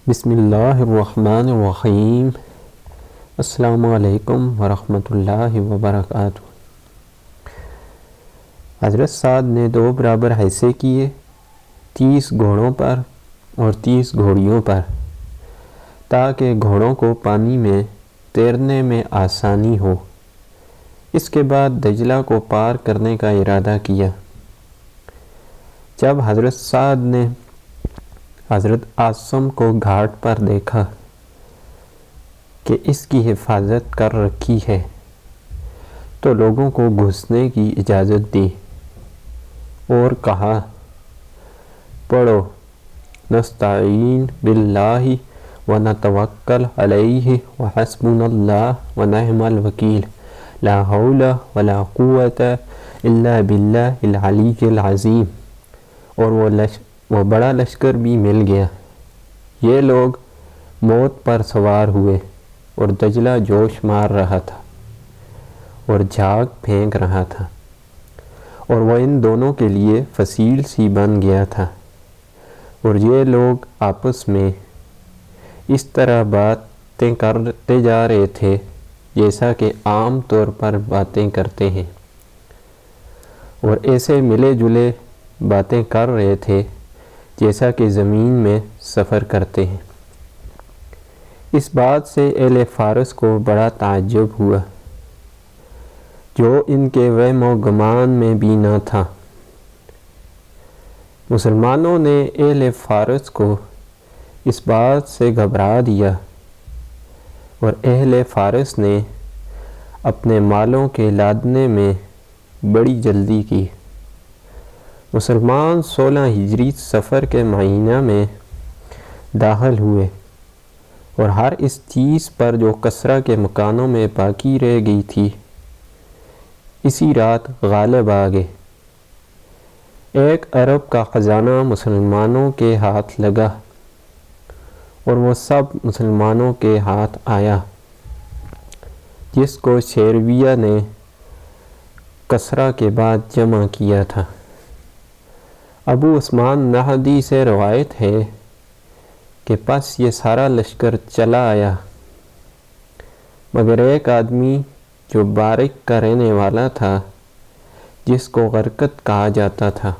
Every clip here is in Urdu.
بسم اللہ الرحمن الرحیم۔ السلام علیکم ورحمۃ اللہ وبرکاتہ۔ حضرت سعد نے 2 برابر حصے کیے، 30 گھوڑوں پر اور 30 گھوڑیوں پر، تاکہ گھوڑوں کو پانی میں تیرنے میں آسانی ہو۔ اس کے بعد دجلہ کو پار کرنے کا ارادہ کیا۔ جب حضرت سعد نے حضرت عاصم کو گھاٹ پر دیکھا کہ اس کی حفاظت کر رکھی ہے، تو لوگوں کو گھسنے کی اجازت دی اور کہا، پڑھو، نستعین باللہ ونتوکل علیہ وحسبنا اللہ ونعم الوکیل، لا حول ولا قوت الا باللہ العلی العظیم۔ اور وہ بڑا لشکر بھی مل گیا۔ یہ لوگ موت پر سوار ہوئے اور دجلہ جوش مار رہا تھا اور جھاگ پھینک رہا تھا، اور وہ ان دونوں کے لیے فصیل سی بن گیا تھا، اور یہ لوگ آپس میں اس طرح باتیں کرتے جا رہے تھے جیسا کہ عام طور پر باتیں کرتے ہیں، اور ایسے ملے جلے باتیں کر رہے تھے جیسا کہ زمین میں سفر کرتے ہیں۔ اس بات سے اہل فارس کو بڑا تعجب ہوا، جو ان کے وہم و گمان میں بھی نہ تھا۔ مسلمانوں نے اہل فارس کو اس بات سے گھبرا دیا، اور اہل فارس نے اپنے مالوں کے لادنے میں بڑی جلدی کی۔ مسلمان 16 ہجری صفر کے مہینہ میں داخل ہوئے، اور ہر اس چیز پر جو کسرا کے مکانوں میں باقی رہ گئی تھی اسی رات غالب آ گئے۔ 1 ارب کا خزانہ مسلمانوں کے ہاتھ لگا، اور وہ سب مسلمانوں کے ہاتھ آیا، جس کو شیرویہ نے کسرا کے بعد جمع کیا تھا۔ ابو عثمان نہدی سے روایت ہے کہ پس یہ سارا لشکر چلا آیا، مگر ایک آدمی جو بارک کا رہنے والا تھا، جس کو غرقت کہا جاتا تھا،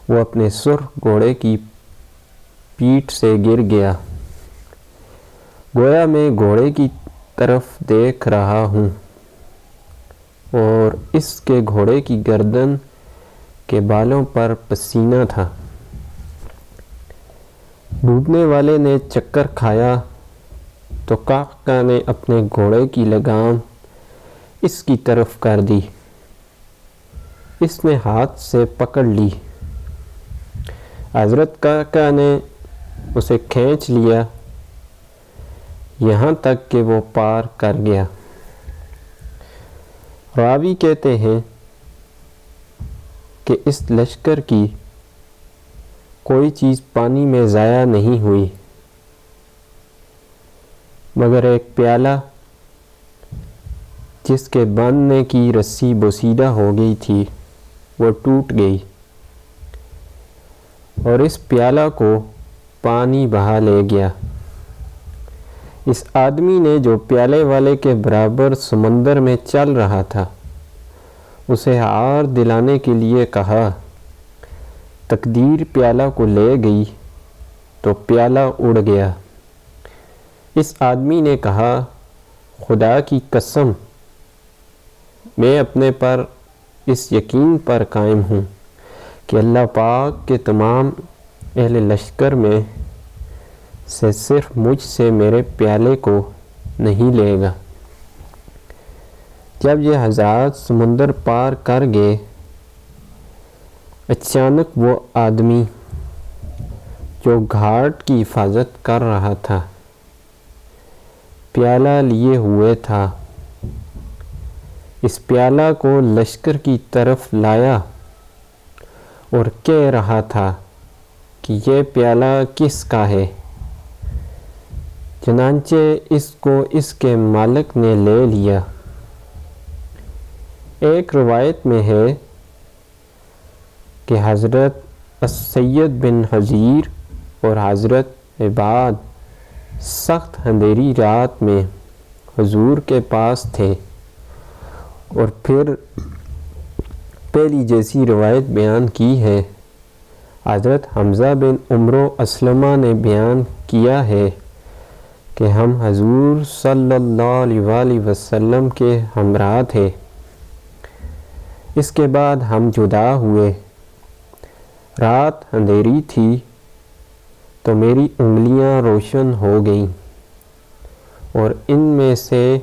وہ اپنے سرخ گھوڑے کی پیٹھ سے گر گیا۔ گویا میں گھوڑے کی طرف دیکھ رہا ہوں، اور اس کے گھوڑے کی گردن کے بالوں پر پسینہ تھا۔ ڈوبنے والے نے چکر کھایا تو قعقاع نے اپنے گھوڑے کی لگام اس کی طرف کر دی، اس نے ہاتھ سے پکڑ لی۔ حضرت قعقاع نے اسے کھینچ لیا یہاں تک کہ وہ پار کر گیا۔ راوی کہتے ہیں کہ اس لشکر کی کوئی چیز پانی میں ضائع نہیں ہوئی، مگر ایک پیالہ جس کے باندھنے کی رسی بوسیدہ ہو گئی تھی وہ ٹوٹ گئی، اور اس پیالہ کو پانی بہا لے گیا۔ اس آدمی نے جو پیالے والے کے برابر سمندر میں چل رہا تھا، اسے ہار دلانے کے لیے کہا، تقدیر پیالہ کو لے گئی تو پیالہ اڑ گیا۔ اس آدمی نے کہا، خدا کی قسم، میں اپنے پر اس یقین پر قائم ہوں کہ اللہ پاک کے تمام اہل لشکر میں سے صرف مجھ سے میرے پیالے کو نہیں لے گا۔ جب یہ حضرات سمندر پار کر گئے، اچانک وہ آدمی جو گھاٹ کی حفاظت کر رہا تھا، پیالہ لیے ہوئے تھا، اس پیالہ کو لشکر کی طرف لایا اور کہہ رہا تھا کہ یہ پیالہ کس کا ہے؟ چنانچہ اس کو اس کے مالک نے لے لیا۔ ایک روایت میں ہے کہ حضرت السید بن حضیر اور حضرت بعد سخت اندھیری رات میں حضور کے پاس تھے، اور پھر پہلی جیسی روایت بیان کی ہے، حضرت حمزہ بن عمرو اسلمہ نے بیان کیا ہے کہ ہم حضور صلی اللہ علیہ وآلہ وسلم کے ہمراہ تھے۔ اس کے بعد ہم جدا ہوئے، رات اندھیری تھی تو میری انگلیاں روشن ہو گئیں، اور ان میں سے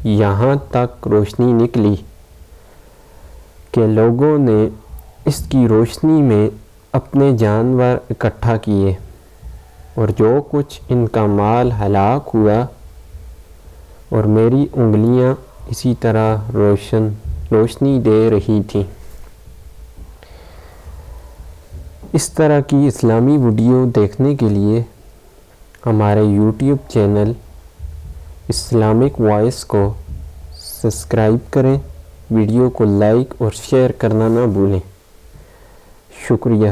یہاں تک روشنی نکلی کہ لوگوں نے اس کی روشنی میں اپنے جانور اکٹھا کیے، اور جو کچھ ان کا مال ہلاک ہوا، اور میری انگلیاں اسی طرح روشنی دے رہی تھیں۔ اس طرح کی اسلامی ویڈیو دیکھنے کے لیے ہمارے یوٹیوب چینل اسلامک وائس کو سبسکرائب کریں، ویڈیو کو لائک اور شیئر کرنا نہ بھولیں۔ شکریہ۔